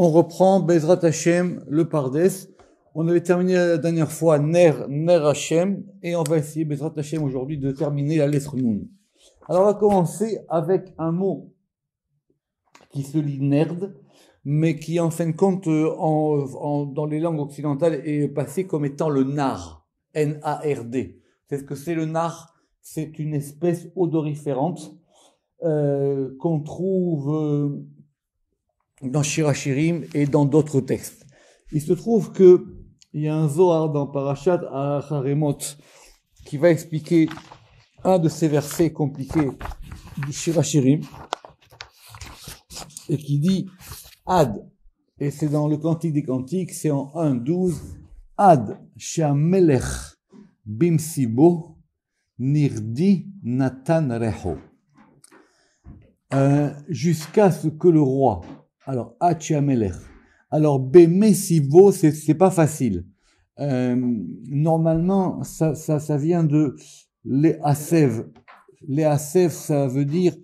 On reprend Bezrat Hashem, le Pardes. On avait terminé la dernière fois Ner Hashem, et on va essayer Bezrat Hashem aujourd'hui de terminer la lettre Nun. Alors on va commencer avec un mot qui se lit Nerd, mais qui en fin de compte dans les langues occidentales est passé comme étant le nar, N-A-R-D. C'est ce que c'est le nar, c'est une espèce odoriférante qu'on trouve dans Shirachirim et dans d'autres textes. Il se trouve que il y a un Zohar dans Parashat Haremot qui va expliquer un de ces versets compliqués du Shirachirim et qui dit Ad, et c'est dans le Cantique des Cantiques, c'est en 1.12, Ad she'amelech bimsibo nirdi natan reho. Jusqu'à ce que le roi, alors Ad she'amelech, alors bemesibo, c'est pas facile. Normalement, ça vient de les asev. Les asev, ça veut dire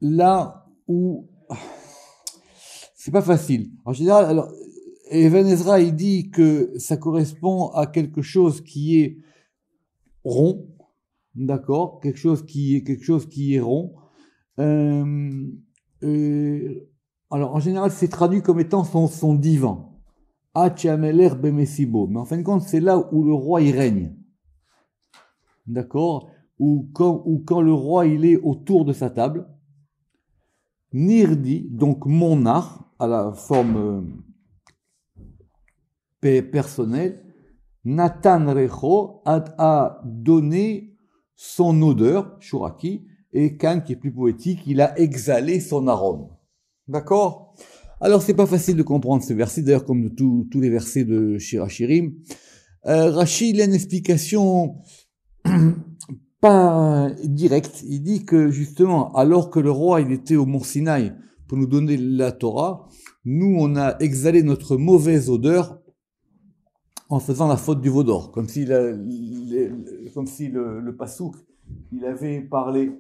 là où c'est pas facile. En général, alors Even Ezra il dit que ça correspond à quelque chose qui est rond, d'accord, quelque chose qui est rond. Alors en général, c'est traduit comme étant son divan. Hachameler bemesibo. Mais en fin de compte, c'est là où le roi il règne, d'accord, ou quand le roi il est autour de sa table. Nirdi, donc mon art, à la forme personnelle, Natan Recho a donné son odeur, Shuraki, et Kan, qui est plus poétique, il a exhalé son arôme. D'accord? Alors, c'est pas facile de comprendre ce verset, d'ailleurs, comme de tous les versets de Shirachirim. Rashi, il a une explication pas direct. Il dit que justement, alors que le roi il était au mont Sinaï pour nous donner la Torah, nous on a exhalé notre mauvaise odeur en faisant la faute du veau d'or, comme si le pasouk il avait parlé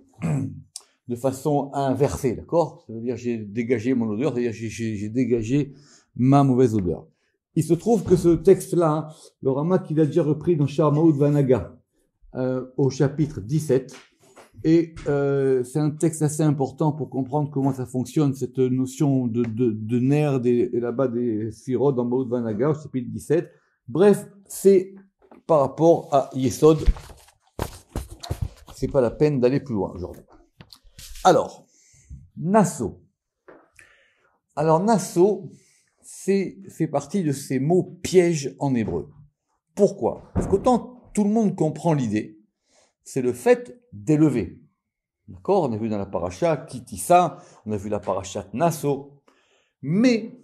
de façon inversée, d'accord? Ça veut dire j'ai dégagé mon odeur, c'est-à-dire j'ai dégagé ma mauvaise odeur. Il se trouve que ce texte-là, hein, le Ramak il a déjà repris dans Sharmaout Vanaga. Au chapitre 17, et c'est un texte assez important pour comprendre comment ça fonctionne, cette notion de nerfs et là-bas des sirot dans Maoud Vanaga au chapitre 17. Bref, c'est par rapport à Yesod, c'est pas la peine d'aller plus loin aujourd'hui. Alors, Nasso. Alors Nasso, c'est fait partie de ces mots pièges en hébreu. Pourquoi? Parce qu'autant tout le monde comprend l'idée, c'est le fait d'élever. D'accord? On a vu dans la paracha Kitissa, on a vu la paracha Nasso, mais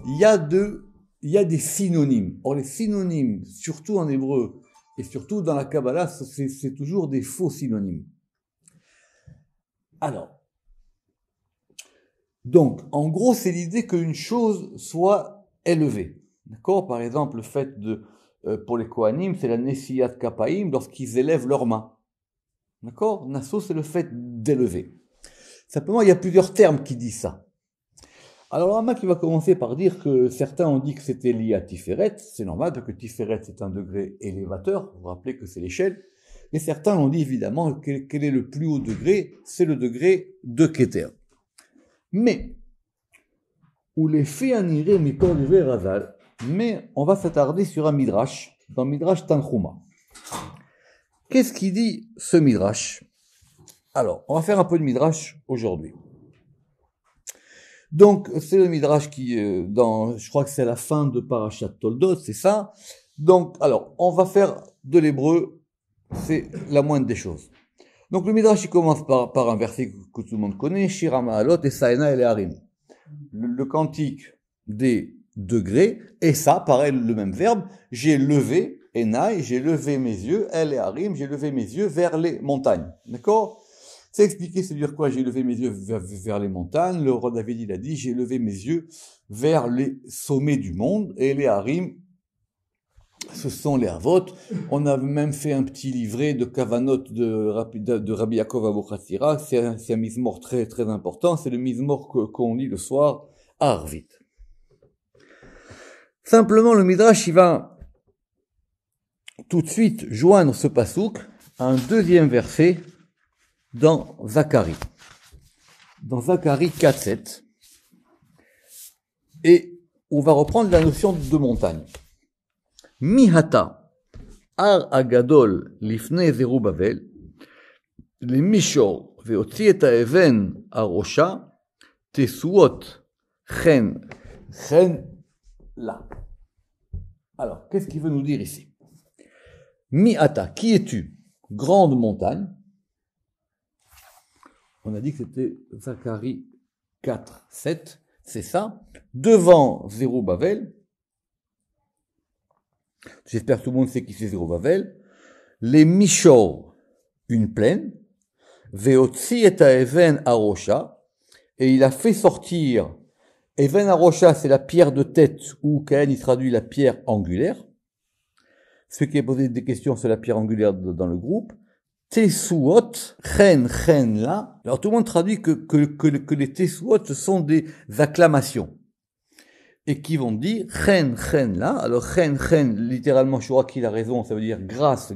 il y a des synonymes. Or les synonymes, surtout en hébreu et surtout dans la Kabbalah, c'est toujours des faux synonymes. Alors, donc en gros c'est l'idée qu'une chose soit élevée. D'accord? Par exemple le fait pour les Kohanim, c'est la Nessiyat Kapaim lorsqu'ils élèvent leurs mains. D'accord? Nasso, c'est le fait d'élever. Simplement, il y a plusieurs termes qui disent ça. Alors, Ramak, il va commencer par dire que certains ont dit que c'était lié à Tiferet. C'est normal, parce que Tiferet, c'est un degré élévateur. Vous vous rappelez que c'est l'échelle. Et certains ont dit, évidemment, quel est le plus haut degré? C'est le degré de Keter. Mais, où les faits anirés, mais pas le Razal, mais on va s'attarder sur un Midrash, dans Midrash Tanchuma. Qu'est-ce qu'il dit ce Midrash? Alors, on va faire un peu de Midrash aujourd'hui. Donc, c'est le Midrash qui, je crois que c'est à la fin de Parashat Toldot, c'est ça. Donc, alors, on va faire de l'hébreu, c'est la moindre des choses. Donc, le Midrash, il commence par un verset que tout le monde connaît, Shira Ma'alot et Saena et Harim. Le cantique des degrés, et ça, pareil, le même verbe, j'ai levé, Enai, j'ai levé mes yeux, El et Harim, j'ai levé mes yeux vers les montagnes. D'accord? C'est expliqué, c'est dire quoi? J'ai levé mes yeux vers les montagnes. Le roi David, il a dit, j'ai levé mes yeux vers les sommets du monde, et les Harim, ce sont les Havot. On a même fait un petit livret de Kavanot de Rabbi Yaakov Abu Chatzira. C'est un mizmor très, très important. C'est le mizmor qu'on lit le soir Arvit. Simplement, le Midrash, il va tout de suite joindre ce pasouk à un deuxième verset dans Zacharie. Dans Zacharie 4-7. Et on va reprendre la notion de montagne. Mihata, Ar Agadol, Lifne Zerubbabel, les Mishor, Veotzi et Even Arosha, Tesuot, Chen là. Alors, qu'est-ce qu'il veut nous dire ici? Mi'ata, qui es-tu? Grande montagne. On a dit que c'était Zacharie 4, 7, c'est ça. Devant Zerubbabel. J'espère que tout le monde sait qui c'est Zerubbabel. Les Mishor, une plaine. Veotzi et Even Arosha. Et il a fait sortir Even Arosha, c'est la pierre de tête, ou Cahen, il traduit la pierre angulaire. Ceux qui ont posé des questions sur la pierre angulaire dans le groupe. Tesuot, chen là. Alors tout le monde traduit que les tesuot, ce sont des acclamations. Et qui vont dire chen là. Alors chen, littéralement, je crois qu'il a raison, ça veut dire grâce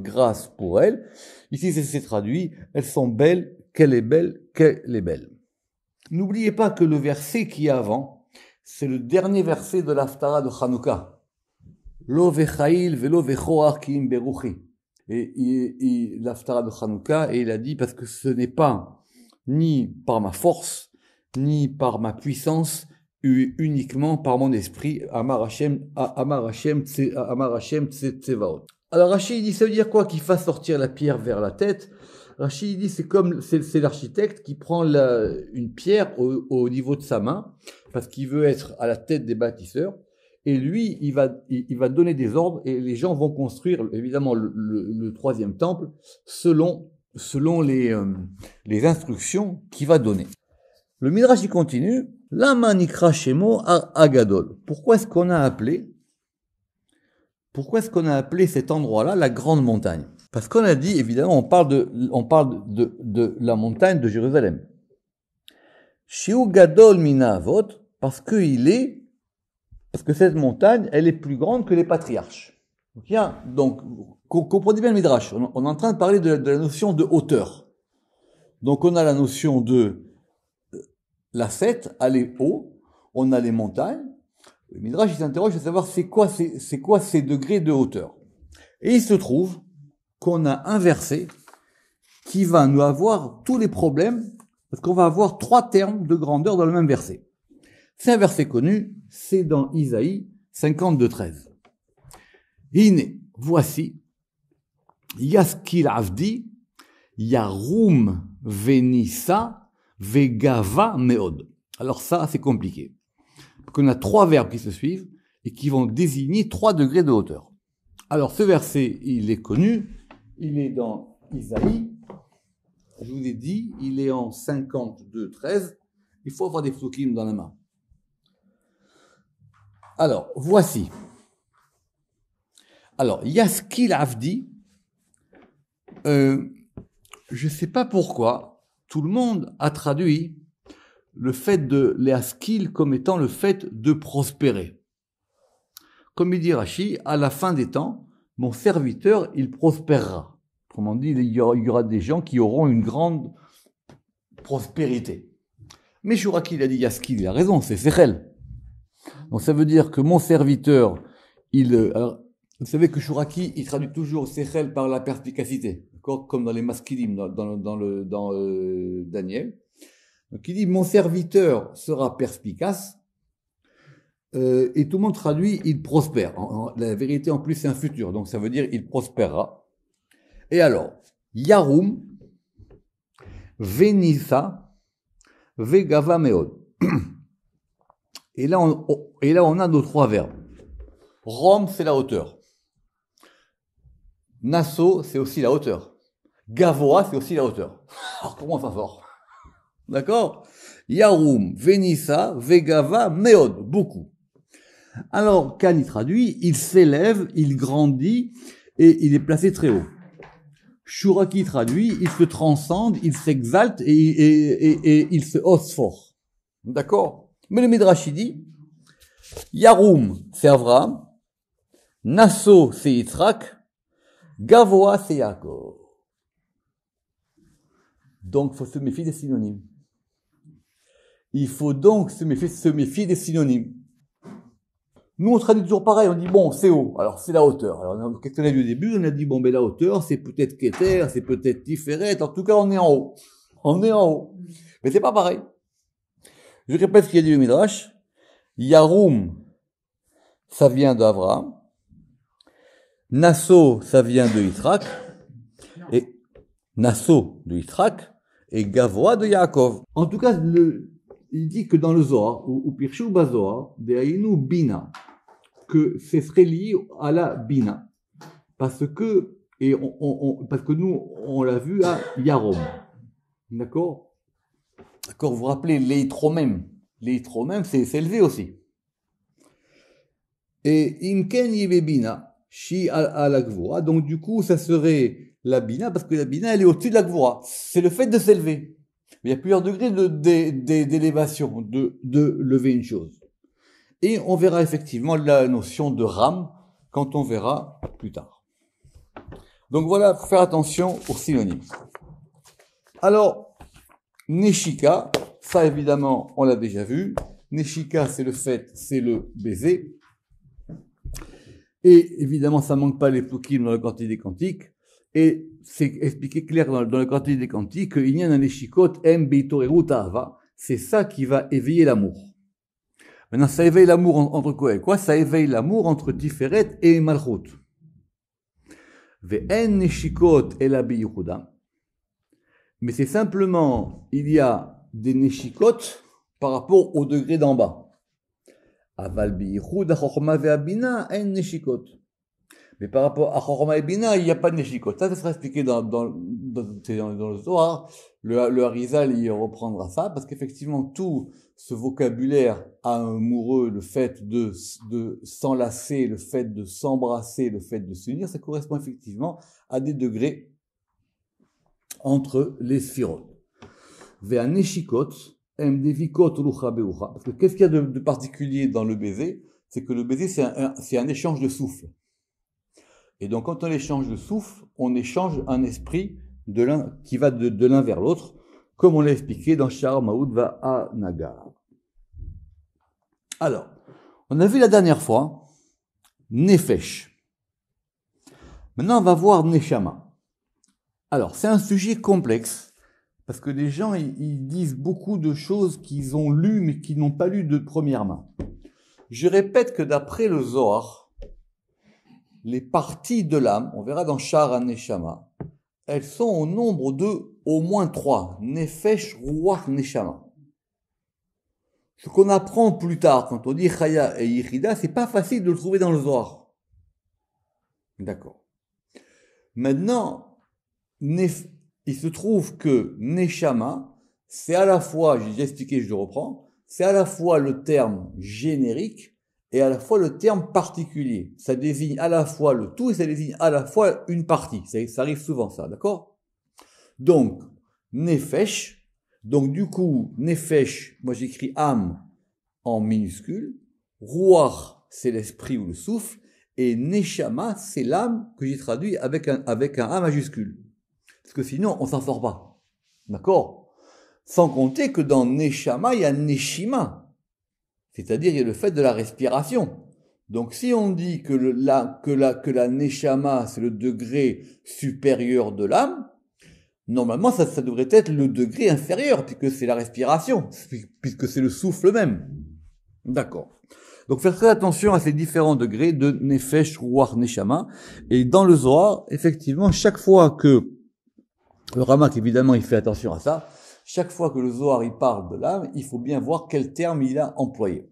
pour elle. Ici, c'est traduit, elles sont belles, qu'elle est belle. N'oubliez pas que le verset qui est avant, c'est le dernier verset de l'Haftara de Hanouka. Lo vechail velo vechoar kiim beruchi. Et l'Haftara de Hanouka, et il a dit, parce que ce n'est pas ni par ma force, ni par ma puissance, uniquement par mon esprit, Amar Hashem Tsevaot. Alors Rachid dit, ça veut dire quoi qu'il fasse sortir la pierre vers la tête? Rachid dit, c'est l'architecte qui prend une pierre au niveau de sa main, parce qu'il veut être à la tête des bâtisseurs, et lui, il va donner des ordres, et les gens vont construire, évidemment, le troisième temple, selon les instructions qu'il va donner. Le Midrash, il continue, Lama nikra shemo agadol. Pourquoi est-ce qu'on a appelé cet endroit-là la grande montagne? Parce qu'on a dit, évidemment, on parle de la montagne de Jérusalem. Shiu gadol mina avot, parce que cette montagne, elle est plus grande que les patriarches. Donc, comprenez bien le Midrash. On est en train de parler de la notion de hauteur. Donc, on a la notion de la fête, aller haut. On a les montagnes. Le Midrash, il s'interroge à savoir c'est quoi ces degrés de hauteur. Et il se trouve qu'on a un verset qui va nous avoir tous les problèmes, parce qu'on va avoir 3 termes de grandeur dans le même verset. C'est un verset connu, c'est dans Isaïe 52:13. Hine, voici, Yaskil Avdi, Yarum Venissa, Vegava Meod. Alors ça, c'est compliqué. Qu'on a 3 verbes qui se suivent et qui vont désigner 3 degrés de hauteur. Alors ce verset, il est connu, il est dans Isaïe, je vous ai dit, il est en 52:13, il faut avoir des psukim dans la main. Alors, voici. Alors, Yaskil Avdi, je ne sais pas pourquoi, tout le monde a traduit le fait de l'Yaskil comme étant le fait de prospérer. Comme il dit Rashi, à la fin des temps, mon serviteur, il prospérera. Autrement dit, il y aura des gens qui auront une grande prospérité. Mais Shuraki, il a dit Yaskil, il a raison, c'est Sechel. Donc ça veut dire que mon serviteur, alors, vous savez que Shuraki, il traduit toujours Sechel par la perspicacité, d'accord, comme dans les Maskilim, dans Daniel. Donc il dit, mon serviteur sera perspicace, et tout le monde traduit, il prospère. La vérité, en plus, c'est un futur, donc ça veut dire, il prospérera. Et alors, Yarum, Venissa, Vegava Meod. Et là, on a nos 3 verbes. Rome, c'est la hauteur. Nassau, c'est aussi la hauteur. Gavoa, c'est aussi la hauteur. Alors, comment ça sort? D'accord? Yarum, Venissa, Vegava, Meod. Beaucoup. Alors, Khan, il traduit, il s'élève, il grandit, et il est placé très haut. Shuraki traduit, il se transcende, il s'exalte, et il se hausse fort. D'accord? Mais le Midrash il dit, Yarum, c'est Avraham, Nasso, c'est Yitzhak, Gavoa, c'est Yaakov. Donc, il faut se méfier des synonymes. Il faut donc se méfier des synonymes. Nous, on traduit toujours pareil, on dit, bon, c'est haut, alors c'est la hauteur. Alors, qu'est-ce qu'on a vu au début? On a dit, bon, mais la hauteur, c'est peut-être Keter, c'est peut-être Tiferet, en tout cas, on est en haut. On est en haut. Mais c'est pas pareil. Je répète ce qu'il a dit le Midrash. Yarum, ça vient d'Avraham. Nasso, ça vient de Yitzhak. Et Nasso de Yitzhak et Gavoa de Yaakov. En tout cas, il dit que dans le Zohar, ou Pirshu Bazohar, de Aïnou Bina, que ce serait lié à la Bina. Parce que nous, on l'a vu à Yarom. D'accord? D'accord, vous vous rappelez, l'eitromème. L'eitromème, c'est élevé aussi. Et Imken Yibebina, Shi à la Gvura. Donc, du coup, ça serait la Bina, parce que la Bina, elle est au-dessus de la Gvura. C'est le fait de s'élever. Il y a plusieurs degrés d'élévation, de lever une chose. Et on verra effectivement la notion de Ram quand on verra plus tard. Donc voilà, faut faire attention aux synonymes. Alors, Neshika, ça évidemment, on l'a déjà vu. Neshika, c'est le fait, c'est le baiser. Et évidemment, ça manque pas les plukim dans le Cantique des Cantiques. Et c'est expliqué clair dans le Cantique des Cantiques qu'il y a un Neshikot, M Beitoreru Ta'ava. C'est ça qui va éveiller l'amour. Maintenant, ça éveille l'amour entre quoi et quoi? Ça éveille l'amour entre Tiferet et Malchut. Ve'en Neshikot ela biyuchuda. Mais c'est simplement, il y a des Neshikot par rapport au degré d'en bas. Aval biyichud ha-chokhma ve'abina en Neshikot. Mais par rapport à Chokhma et Bina, il n'y a pas de Neshikot. Ça sera expliqué dans le Zohar. Le Harizal, il reprendra ça, parce qu'effectivement, tout ce vocabulaire amoureux, le fait de s'enlacer, le fait de s'embrasser, le fait de s'unir, ça correspond effectivement à des degrés entre les sphirotes. Ve'a Neshikot, emdevikot lucha beucha. Parce que qu'est-ce qu'il y a de particulier dans le baiser? C'est que le baiser, c'est un échange de souffle. Et donc, quand on échange de souffle, on échange un esprit qui va de l'un vers l'autre, comme on l'a expliqué dans Shar Maoud va Nagar. Alors, on a vu la dernière fois Nefesh. Maintenant, on va voir Neshama. Alors, c'est un sujet complexe, parce que les gens, ils disent beaucoup de choses qu'ils ont lues, mais qu'ils n'ont pas lues de première main. Je répète que d'après le Zohar, les parties de l'âme, on verra dans Shar Neshama, elles sont au nombre de au moins 3. Nefesh, Ruach, Neshama. Ce qu'on apprend plus tard, quand on dit Chaya et Yichida, c'est pas facile de le trouver dans le Zohar. D'accord. Maintenant, il se trouve que Neshama, c'est à la fois, j'ai déjà expliqué, je le reprends, c'est à la fois le terme générique et à la fois le terme particulier. Ça désigne à la fois le tout et ça désigne à la fois une partie. Ça arrive souvent, ça, d'accord? Donc, Nefesh, donc du coup, Nefesh, moi j'écris âme en minuscule, Ruach, c'est l'esprit ou le souffle, et Neshama, c'est l'âme que j'ai traduit avec un A majuscule. Parce que sinon, on s'en sort pas. D'accord? Sans compter que dans Neshama, il y a Neshima. C'est-à-dire, il y a le fait de la respiration. Donc, si on dit que la Neshama, c'est le degré supérieur de l'âme, normalement, ça devrait être le degré inférieur, puisque c'est la respiration, puisque c'est le souffle même. D'accord. Donc, faire très attention à ces différents degrés de Nefesh, Ruach, Neshama. Et dans le Zohar, effectivement, chaque fois que le Ramak, évidemment, il fait attention à ça, chaque fois que le Zohar il parle de l'âme, il faut bien voir quel terme il a employé.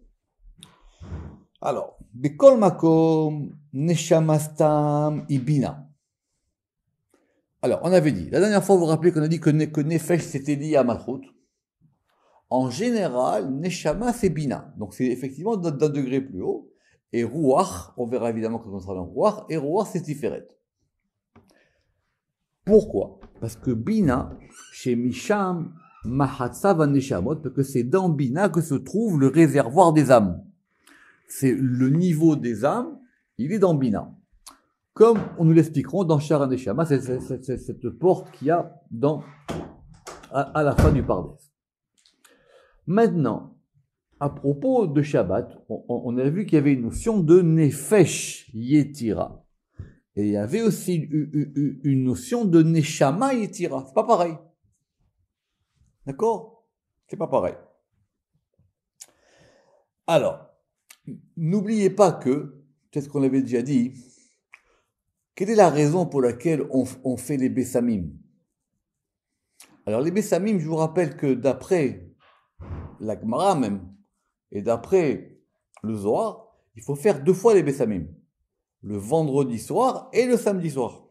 Alors, Bekol Makom, Neshama Stam, Ibina. Alors, on avait dit, la dernière fois, vous vous rappelez qu'on a dit que Nefesh c'était lié à Malchut. En général, Neshama c'est Bina. Donc, c'est effectivement d'un degré plus haut. Et Ruach, on verra évidemment quand on sera dans Ruach, et Ruach c'est Tiferet. Pourquoi? Parce que Bina, chez Misham, Mahatsa Vaneshamot, parce que c'est dans Bina que se trouve le réservoir des âmes. C'est le niveau des âmes, il est dans Bina. Comme on nous l'expliquerons dans Shara Neshama, c'est cette porte qu'il y a à la fin du Pardes. Maintenant, à propos de Shabbat, on a vu qu'il y avait une notion de Nefesh Yetira. Et il y avait aussi une notion de Neshama Yetira. C'est pas pareil. D'accord? C'est pas pareil. Alors, n'oubliez pas que, peut-être qu'on l'avait déjà dit, quelle est la raison pour laquelle on fait les Bessamim? Alors, les Bessamim, je vous rappelle que d'après la Gemara même, et d'après le Zohar, il faut faire 2 fois les Bessamim. Le vendredi soir et le samedi soir.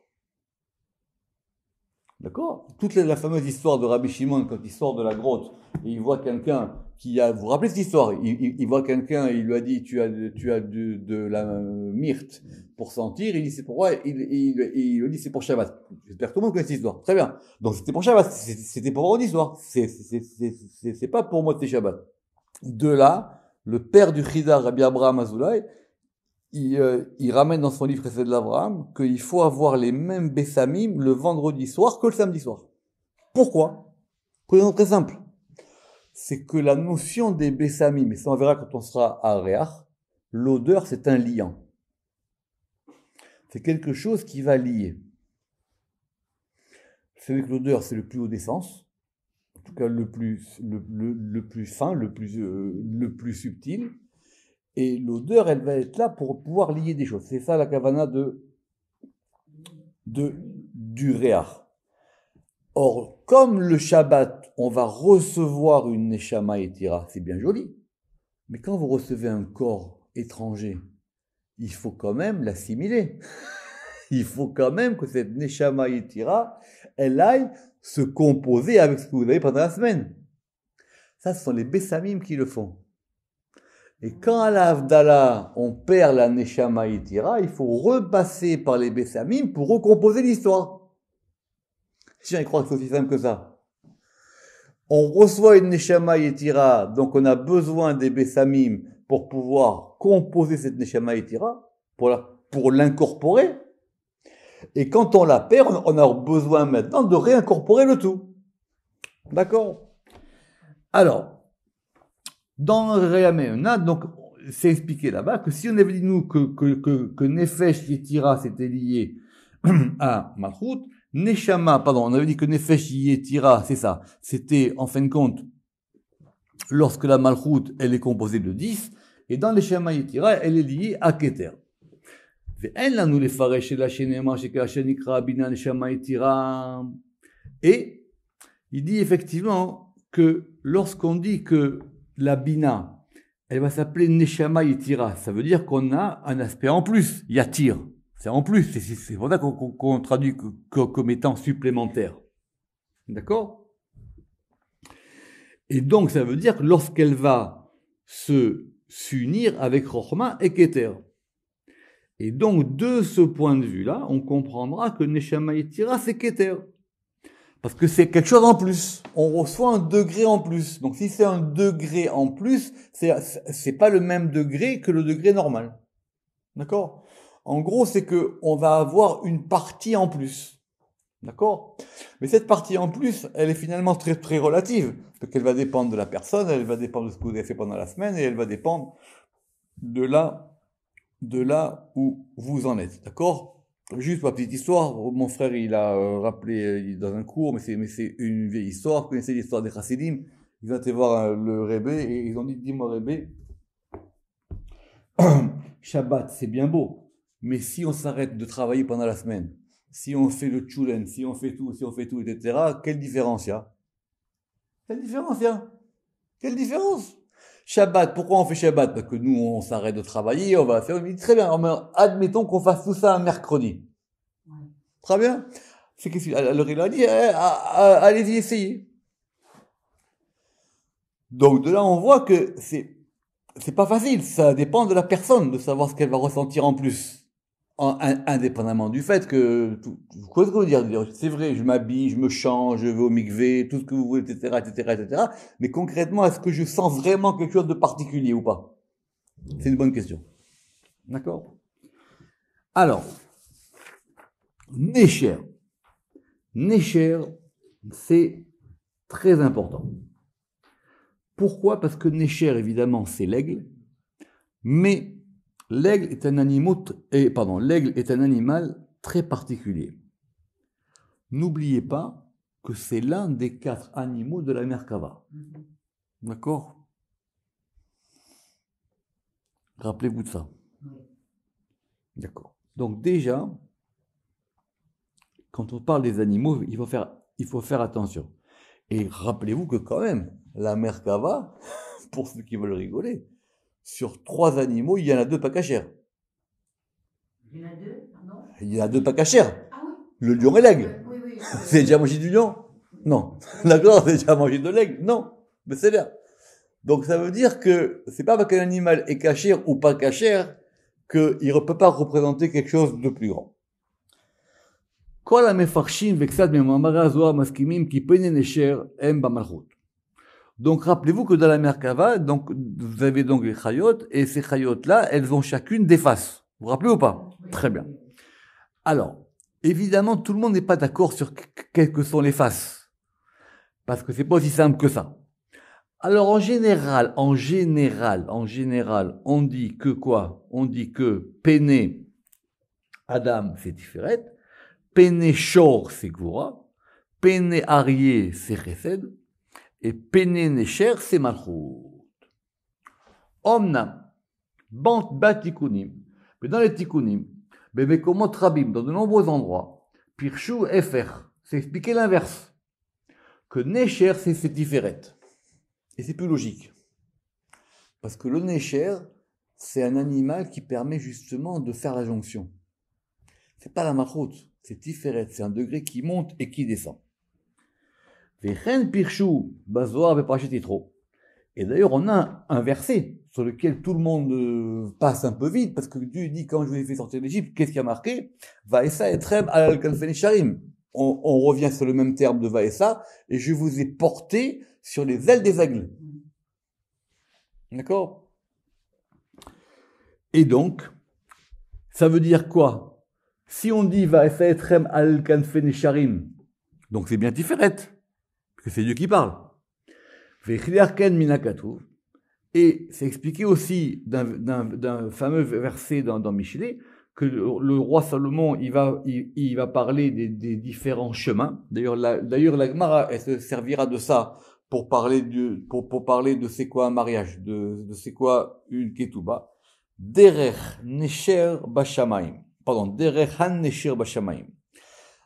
D'accord? Toute la fameuse histoire de Rabbi Shimon, quand il sort de la grotte, et il voit quelqu'un qui a... Vous vous rappelez cette histoire? Il voit quelqu'un, il lui a dit, tu as de la myrte pour sentir, il dit, c'est pourquoi? Il lui dit, c'est pour Shabbat. J'espère que tout le monde connaît cette histoire. Très bien. Donc c'était pour Shabbat, c'était pour vendredi soir. C'est pas pour moi, c'est Shabbat. De là, le père du Chida, Rabbi Abraham Azoulay, il ramène dans son livre Chesed l'Avraham qu'il faut avoir les mêmes Bessamim le vendredi soir que le samedi soir. Pourquoi? Pour une raison très simple. C'est que la notion des Bessamim, et ça on verra quand on sera à Réach, l'odeur c'est un liant. C'est quelque chose qui va lier. Vous savez que l'odeur c'est le plus haut des sens, en tout cas le plus fin, le plus subtil. Et l'odeur, elle va être là pour pouvoir lier des choses. C'est ça la kavana du réach. Or, comme le Shabbat, on va recevoir une neshama etira, c'est bien joli. Mais quand vous recevez un corps étranger, il faut quand même l'assimiler. Il faut quand même que cette neshama etira, elle aille se composer avec ce que vous avez pendant la semaine. Ça, ce sont les Bessamim qui le font. Et quand à la Havdalah, on perd la Neshama Yetira, il faut repasser par les Bessamim pour recomposer l'histoire. Si j'en crois que c'est aussi simple que ça. On reçoit une Neshama Yetira, donc on a besoin des Bessamim pour pouvoir composer cette Neshama Yetira, pour l'incorporer. Et quand on la perd, on a besoin maintenant de réincorporer le tout. D'accord? Alors, dans Réaméona, donc, c'est expliqué là-bas que si on avait dit nous que Nefesh Yetira c'était lié à Malchut, Neshama, pardon, on avait dit que Nefesh Yetira, c'est ça, c'était en fin de compte lorsque la Malchut elle est composée de 10, et dans Neshama Yetira elle est liée à Keter. Et il dit effectivement que lorsqu'on dit que la Bina, elle va s'appeler Neshama Yetira, ça veut dire qu'on a un aspect en plus, Yatir, c'est en plus, c'est pour ça qu'on traduit comme étant supplémentaire. D'accord? Et donc ça veut dire que lorsqu'elle va s'unir avec Rochma et Keter. Et donc de ce point de vue-là, on comprendra que Neshama Yetira c'est Keter. Parce que c'est quelque chose en plus. On reçoit un degré en plus. Donc si c'est un degré en plus, c'est pas le même degré que le degré normal. D'accord? En gros, c'est que on va avoir une partie en plus. D'accord? Mais cette partie en plus, elle est finalement très, très relative. Parce qu'elle va dépendre de la personne, elle va dépendre de ce que vous avez fait pendant la semaine, et elle va dépendre de là où vous en êtes. D'accord? Juste pour la petite histoire, mon frère il a rappelé dans un cours, mais c'est une vieille histoire. Vous connaissez l'histoire des Chassidim? Ils ont été voir le Rebbe et ils ont dit, dis-moi Rebbe, Shabbat c'est bien beau, mais si on s'arrête de travailler pendant la semaine, si on fait le tchoulen, si on fait tout, etc., quelle différence il y a? Quelle différence il y a? Quelle différence? Shabbat, pourquoi on fait Shabbat? Parce que nous, on s'arrête de travailler, on va faire, on dit très bien, admettons qu'on fasse tout ça un mercredi. Ouais. Très bien. C'est qu'est-ce alors il a dit, allez-y, essayez. Donc de là, on voit que c'est pas facile, ça dépend de la personne de savoir ce qu'elle va ressentir en plus. indépendamment du fait que, quoi ce que vous dire, c'est vrai, je m'habille, je me change, je vais au mikvé, tout ce que vous voulez, etc., etc., etc. Mais concrètement, est-ce que je sens vraiment quelque chose de particulier ou pas? C'est une bonne question. D'accord? Alors, Nécher. Nécher, c'est très important. Pourquoi? Parce que Nécher, évidemment, c'est l'aigle, mais l'aigle est un animal très particulier. N'oubliez pas que c'est l'un des 4 animaux de la Merkava. D'accord? Rappelez-vous de ça. D'accord. Donc déjà, quand on parle des animaux, il faut faire attention. Et rappelez-vous que quand même, la Merkava, pour ceux qui veulent rigoler, sur 3 animaux, il y en a 2 pas cachers. Il y en a 2, pardon? Il y en a 2 pas cachers. Ah oui. Le lion et l'aigle. Oui. C'est déjà mangé du lion? Non. D'accord, c'est déjà mangé de l'aigle? Non. Mais c'est là. Donc ça veut dire que c'est pas parce qu'un animal est cachère ou pas cachère qu'il ne peut pas représenter quelque chose de plus grand. כל המפרשים וקצת ממאמרי הזוהר מסכימים כי פני נשר הם במלכות. Donc rappelez-vous que dans la Merkava, donc vous avez donc les chayotes, et ces chayotes-là, elles ont chacune des faces. Vous vous rappelez ou pas? Très bien. Alors, évidemment, tout le monde n'est pas d'accord sur quelles que sont les faces. Parce que c'est pas aussi simple que ça. Alors en général, on dit que quoi? On dit que Péné Adam, c'est Tiferet, Péné Shor, c'est Gvura, Péné Arié, c'est Chesed, et Péné Necher, c'est Malchut. Omnam, Bat Tikkunim, mais dans les Tikkunim, Bemekomot Rabim, dans de nombreux endroits, Pirshu Efer, c'est expliquer l'inverse, que Necher, c'est Tiferet. Et c'est plus logique. Parce que le Necher, c'est un animal qui permet justement de faire la jonction. C'est pas la Malchut, c'est Tiferet, c'est un degré qui monte et qui descend. Vechen Pirshu Bazoar Beparashat Yitro. Et d'ailleurs, on a un verset sur lequel tout le monde passe un peu vite, parce que Dieu dit, quand je vous ai fait sortir d'Égypte, qu'est-ce qui a marqué? Vaessa etrem al kanfen sharim. On revient sur le même terme de Vaessa, et je vous ai porté sur les ailes des aigles. D'accord? Et donc, ça veut dire quoi? Si on dit Vaessa etrem al kanfen sharim, donc c'est bien Tiferet, parce que c'est Dieu qui parle. Et c'est expliqué aussi d'un fameux verset dans Michelet, que le roi Salomon, il va parler des différents chemins. D'ailleurs, la Gemara, elle se servira de ça pour parler de c'est quoi un mariage, de c'est quoi une ketouba. Derech Nesher Bashamaim. Pardon, Derech Han Nesher Bashamaim.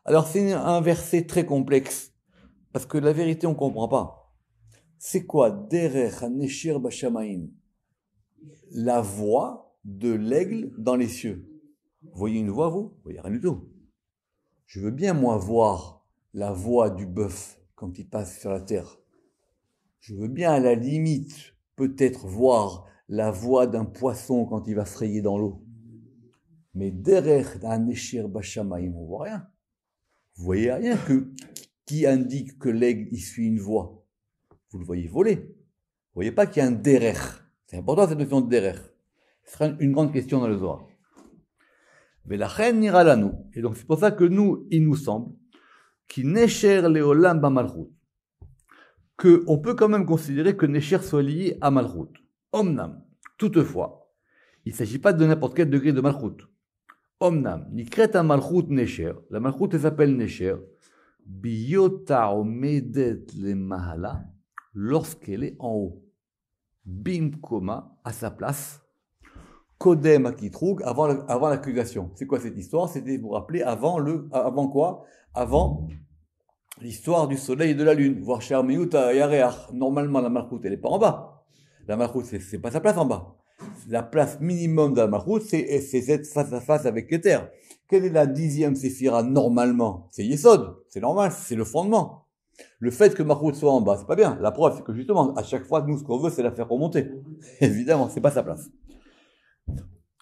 Alors, c'est un verset très complexe, parce que la vérité, on comprend pas. C'est quoi Derech HaNeshir Bashamaim? La voix de l'aigle dans les cieux. Vous voyez une voix, vous? Vous voyez rien du tout. Je veux bien, moi, voir la voix du bœuf quand il passe sur la terre. Je veux bien, à la limite, peut-être voir la voix d'un poisson quand il va frayer dans l'eau. Mais Derech HaNeshir Bashamaim, on voit rien. Vous voyez rien qui indique que l'aigle, il suit une voix. Vous le voyez voler. Vous ne voyez pas qu'il y a un derech. C'est important cette notion de derech. Ce sera une grande question dans le Zohar. Mais la reine n'ira là nous. Et donc c'est pour ça que nous, il nous semble, qui Nesher Leolam Bamalchut, qu'on peut quand même considérer que Nesher soit lié à Malchut. Omnam. Toutefois, il ne s'agit pas de n'importe quel degré de Malchut. Omnam. Nikret à Malchut Nesher. La Malchut, elle s'appelle Nesher. Biyota omedet le mahala. Lorsqu'elle est en haut. Bim koma, à sa place. Kodem akitroug, avant l'accusation. C'est quoi cette histoire? C'était, vous vous rappelez, avant quoi? Avant l'histoire du soleil et de la lune. Voir Sharmiyut Yareach. Normalement, la Malchut, elle n'est pas en bas. La Malchut, c'est pas sa place en bas. La place minimum de la Malchut, c'est cette face à face avec Keter. Quelle est la 10e séphira normalement? C'est Yesod. C'est normal, c'est le fondement. Le fait que Malchut soit en bas, c'est pas bien. La preuve, c'est que justement, à chaque fois, nous, ce qu'on veut, c'est la faire remonter. Évidemment, c'est pas sa place.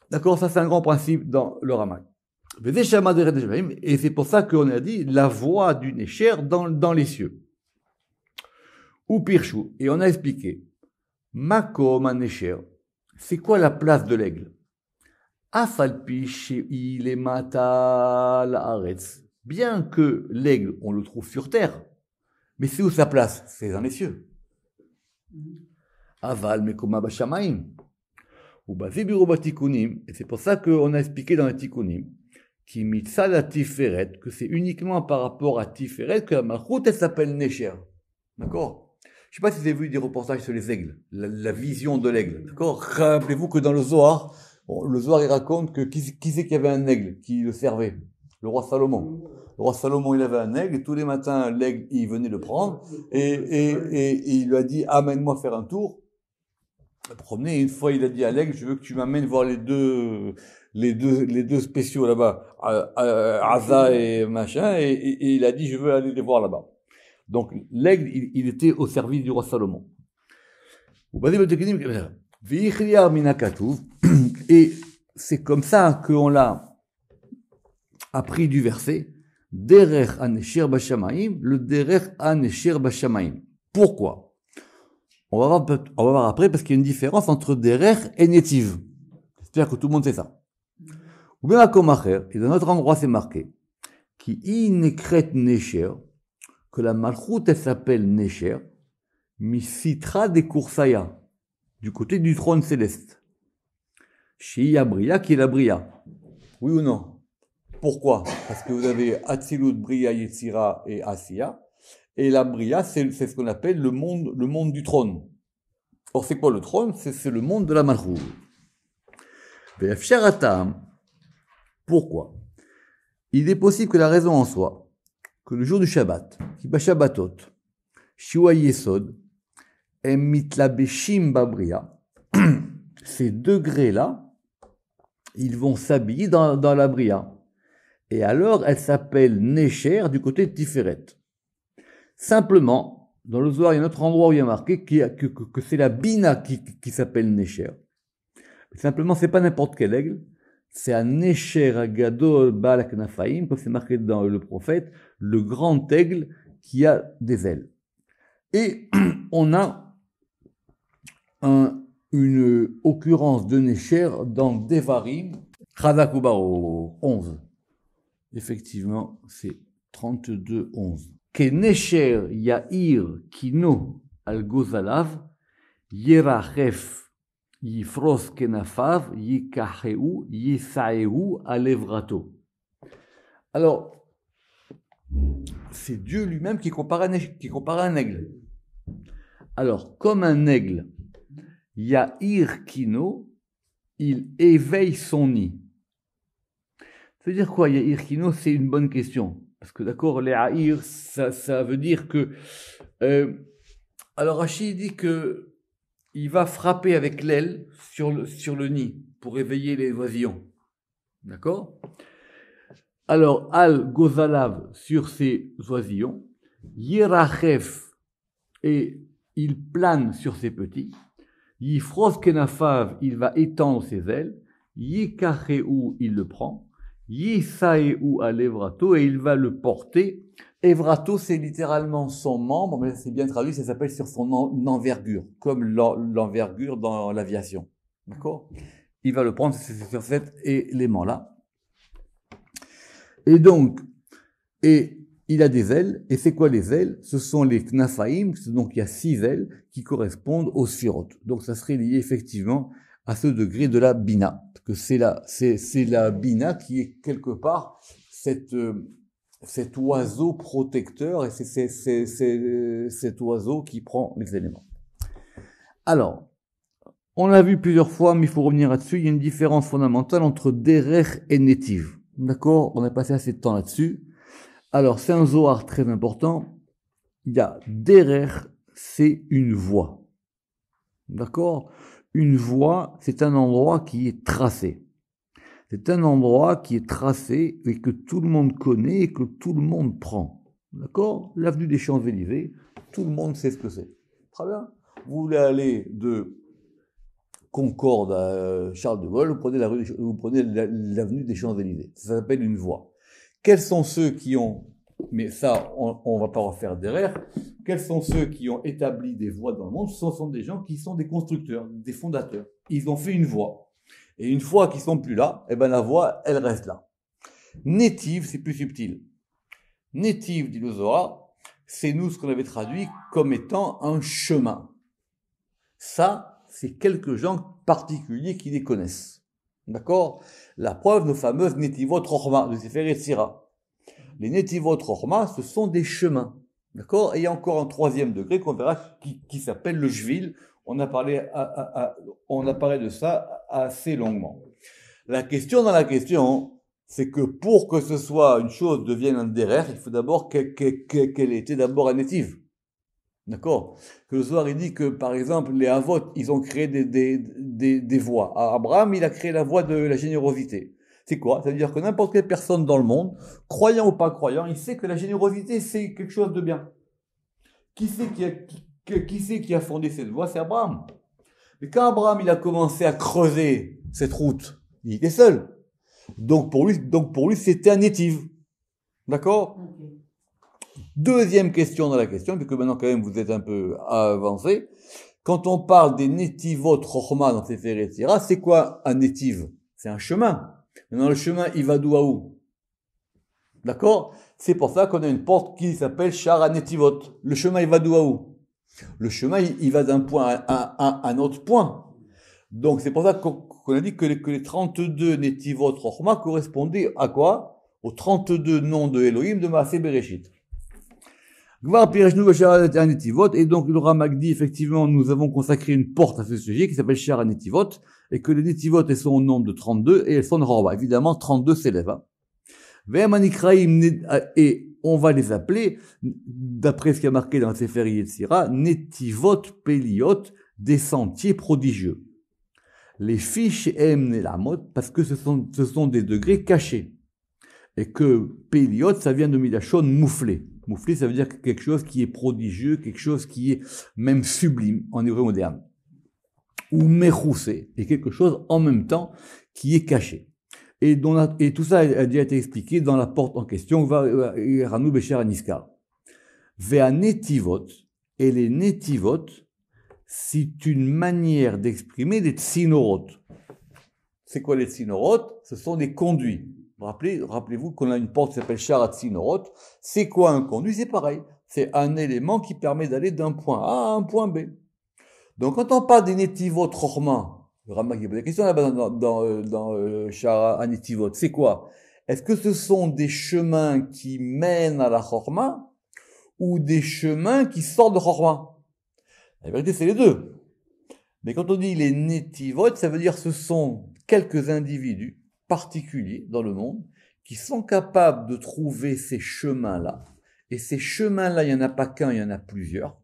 D'accord, ça c'est un grand principe dans le Ramak. Et c'est pour ça qu'on a dit la voix du Nécher dans les cieux. Ou Pirchou. Et on a expliqué. Makom un Nécher. C'est quoi la place de l'aigle? Afalpi il est matal aretz. Bien que l'aigle, on le trouve sur terre. Mais c'est où sa place? C'est dans les cieux. Aval mekoma bashamaim. Ou bazibiru batikunim. Et c'est pour ça qu'on a expliqué dans les tikunim qui mitsa la tiferet, que c'est uniquement par rapport à Tiferet que la malchoute elle s'appelle Nécher. D'accord? Je ne sais pas si vous avez vu des reportages sur les aigles, la vision de l'aigle. D'accord? Rappelez-vous que dans le Zohar il raconte que qui c'est qu'il y avait un aigle qui le servait? Le roi Salomon. Le roi Salomon, il avait un aigle et tous les matins, l'aigle, il venait le prendre et il lui a dit, amène-moi faire un tour. Promener. Et une fois, il a dit à l'aigle, je veux que tu m'amènes voir les deux spéciaux là-bas, Aza et machin, et il a dit, je veux aller les voir là-bas. Donc, l'aigle, il était au service du roi Salomon. Et c'est comme ça qu'on l'a appris du verset, Derech Anesher Bashamaim, le Derech Anesher Bashamaim. Pourquoi? On va voir après, parce qu'il y a une différence entre Derech et Netiv. C'est-à-dire que tout le monde sait ça. Ou bien à Komacher, et dans notre endroit c'est marqué, qui inekret Nesher, que la malchoute elle s'appelle Nesher, misitra de Kursaya, du côté du trône céleste. Shia Bria, qui est la Bria. Oui ou non? Pourquoi? Parce que vous avez Atzilut, Bria, Yetzira et Asiya. Et la Bria, c'est ce qu'on appelle le monde du trône. Or, c'est quoi le trône? C'est le monde de la Malchout. Pourquoi? Il est possible que la raison en soit que le jour du Shabbat, qui bat Shabbatot, Shua Yesod, Mitlabeshim Babria, ces degrés-là, ils vont s'habiller dans la Bria. Et alors, elle s'appelle Nesher du côté de Tiferet. Simplement, dans le Zohar, il y a un autre endroit où il y a marqué que c'est la Bina qui s'appelle Nesher. Simplement, c'est pas n'importe quel aigle. C'est un Nesher Agadol Baal Knafaim, comme c'est marqué dans le prophète, le grand aigle qui a des ailes. Et on a une occurrence de Nesher dans Devarim, Chazakubaro 11. Effectivement, c'est 32-11. Que Nesher Yair Kino al Gozalav, Yerachef Yifros Kenafav, Yikaheu, Yisaeu Alevrato. Alors, c'est Dieu lui-même qui compare un aigle. Alors, comme un aigle, Yair Kino, il éveille son nid. Ça veut dire quoi, Yair Kino? C'est une bonne question. Parce que d'accord, les Aïr, ça veut dire que... alors Rachid dit que il va frapper avec l'aile sur le nid pour éveiller les oisillons. D'accord? Alors, Al-Gozalav sur ses oisillons, Yerachef, et il plane sur ses petits, Yifros Kenafav, il va étendre ses ailes, Yikacheu, il le prend, Yisaeu à l'Evrato, et il va le porter. Evrato, c'est littéralement son membre, mais c'est bien traduit, ça s'appelle sur son envergure, comme l'envergure dans l'aviation. D'accord? Il va le prendre sur cet élément-là. Et donc, il a des ailes, et c'est quoi les ailes? Ce sont les Knafaim, donc il y a 6 ailes qui correspondent aux Sphirot. Donc ça serait lié effectivement à ce degré de la Bina, que c'est la Bina qui est quelque part cet oiseau protecteur, et c'est cet oiseau qui prend les éléments. Alors, on l'a vu plusieurs fois, mais il faut revenir là-dessus, il y a une différence fondamentale entre Derech et Netiv. D'accord? On a passé assez de temps là-dessus. Alors, c'est un Zohar très important. Il y a Derech, c'est une voie. D'accord? Une voie, c'est un endroit qui est tracé. C'est un endroit qui est tracé et que tout le monde connaît et que tout le monde prend. D'accord? L'avenue des Champs-Élysées, tout le monde sait ce que c'est. Très bien. Vous voulez aller de Concorde à Charles de Gaulle, vous prenez l'avenue des Champs-Élysées. Ça s'appelle une voie. Quels sont ceux qui ont, mais ça, on va pas refaire derrière, quels sont ceux qui ont établi des voies dans le monde? Ce sont des gens qui sont des constructeurs, des fondateurs. Ils ont fait une voie. Et une fois qu'ils sont plus là, eh ben la voie, elle reste là. Nétive, c'est plus subtil. Nétive, dit le Zohar, c'est nous ce qu'on avait traduit comme étant un chemin. Ça, c'est quelques gens particuliers qui les connaissent. D'accord? La preuve, nos fameuses Netivot Rochma de Sefer Yetzira. Les Netivot Rochma, ce sont des chemins. D'accord? Et il y a encore un troisième degré qu'on verra qui s'appelle le Jvil. On a parlé de ça assez longuement. La question dans la question, c'est que pour que ce soit une chose devienne un derer, il faut d'abord qu'elle était d'abord un Netiv. D'accord? Que le Zohar, il dit que, par exemple, les Avot, ils ont créé des voies. Abraham, il a créé la voie de la générosité. C'est quoi? Ça veut dire que n'importe quelle personne dans le monde, croyant ou pas croyant, il sait que la générosité, c'est quelque chose de bien. Qui c'est qui a fondé cette voie? C'est Abraham. Mais quand Abraham, il a commencé à creuser cette route, il était seul. Donc pour lui, c'était un Nétiv. D'accord? Ok. Deuxième question dans la question, puisque maintenant quand même vous êtes un peu avancé. Quand on parle des Netivot Rochma dans Sefer Yetzira, c'est quoi un Nétiv? C'est un chemin. Maintenant le chemin, il va d'où à où? D'accord? C'est pour ça qu'on a une porte qui s'appelle Shara Netivot. Le chemin, il va d'où à où? Le chemin, il va d'un point à un autre point. Donc c'est pour ça qu'on a dit que les 32 Netivot Rochma correspondaient à quoi? Aux 32 noms de Elohim de Maaseh Bereshit. Et donc le Ramak dit effectivement nous avons consacré une porte à ce sujet qui s'appelle Shara Netivot et que les Netivot elles sont au nombre de 32 et elles sont de Rorba. Évidemment 32 s'élèvent. Hein. Et on va les appeler, d'après ce qui a marqué dans le Sefer Yetzira, Netivot Peliot, des sentiers prodigieux. Les fiches aiment la mode parce que ce sont des degrés cachés. Et que Peliot, ça vient de Milachon mouflé. Mouflé, ça veut dire quelque chose qui est prodigieux, quelque chose qui est même sublime en hébreu moderne. Ou mechoussé, et quelque chose en même temps qui est caché. Et tout ça a déjà été expliqué dans la porte en question, Ranou Becher Aniska. Vea netivot, et les netivot, c'est une manière d'exprimer des tsinorot. C'est quoi les tsinorot? Ce sont des conduits. Rappelez-vous qu'on a une porte qui s'appelle Shara Tsinorot. C'est quoi un conduit? C'est pareil. C'est un élément qui permet d'aller d'un point A à un point B. Donc quand on parle des netivot rochma, le Ramak qui pose la question là-bas dans Shara Netivot, c'est quoi? Est-ce que ce sont des chemins qui mènent à la rochma ou des chemins qui sortent de rochma? La vérité, c'est les deux. Mais quand on dit les netivot, ça veut dire que ce sont quelques individus particuliers dans le monde qui sont capables de trouver ces chemins-là. Et ces chemins-là, il n'y en a pas qu'un, il y en a plusieurs.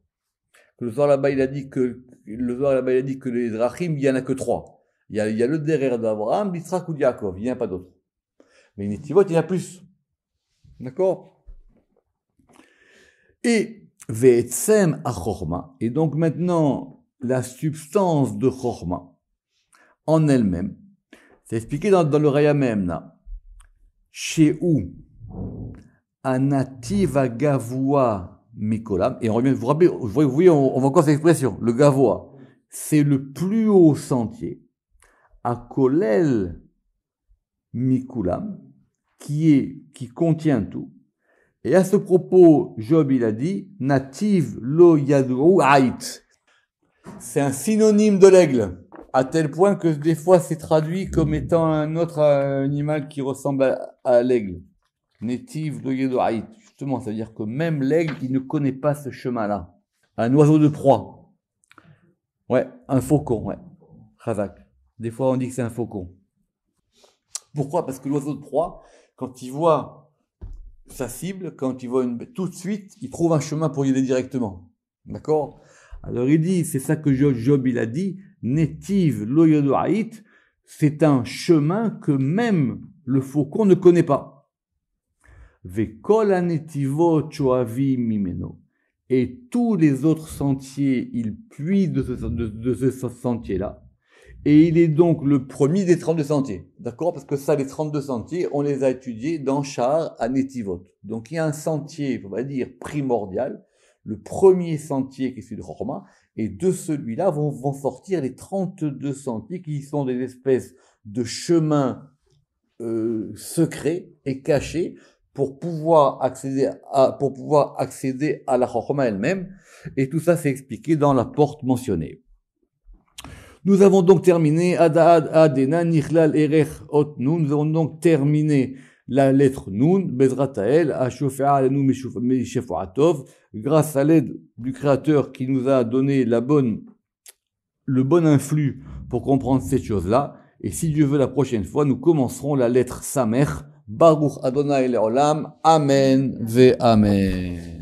Le Zohar là-bas, il a dit que les drachim, il n'y en a que 3. Il y a le derer d'Abraham, d'Yitzhak ou de Yaakov. Il n'y en a pas d'autres. Mais les netivot, il y en a plus. D'accord? Et ve'etzem achorma. Et donc maintenant, la substance de chorma en elle-même, c'est expliqué dans le Raya Memna. Chez où Anativa Gavoa Mikolam. Et on revient, vous voyez, on voit encore cette expression. Le Gavoa, c'est le plus haut sentier. À Kolel Mikulam, qui contient tout. Et à ce propos, Job, il a dit, Nativ lo yadou ait. C'est un synonyme de l'aigle. À tel point que des fois c'est traduit comme étant un autre animal qui ressemble à l'aigle. Netiv lo yadou ait. Justement, ça veut dire que même l'aigle, il ne connaît pas ce chemin-là. Un oiseau de proie. Ouais, un faucon, ouais. Chazak. Des fois, on dit que c'est un faucon. Pourquoi? Parce que l'oiseau de proie, quand il voit sa cible, quand il voit tout de suite, il trouve un chemin pour y aller directement. D'accord? Alors il dit, c'est ça que Job il a dit, Netiv lo yadou ait, c'est un chemin que même le faucon ne connaît pas. Vekol hanetivot shoavim mimeno. Et tous les autres sentiers, ils puisent de ce sentier-là. Et il est donc le premier des 32 sentiers. D'accord? Parce que ça, les 32 sentiers, on les a étudiés dans Sha'ar à Netivot. Donc il y a un sentier, on va dire, primordial. Le premier sentier qui est celui de Chorma. Et de celui-là vont sortir les 32 sentiers qui sont des espèces de chemins secrets et cachés pour pouvoir accéder à la Chorma elle-même. Et tout ça, c'est expliqué dans la porte mentionnée. Nous avons donc terminé Adad Adena Nichlal Erech Ot Nun. Nous avons donc terminé la lettre Nun, Bezratael, Ashofea Alenu Mishefuatov, grâce à l'aide du Créateur qui nous a donné le bon influx pour comprendre cette chose-là. Et si Dieu veut, la prochaine fois, nous commencerons la lettre Samer, Baruch Adonai Leolam, Amen ve Amen.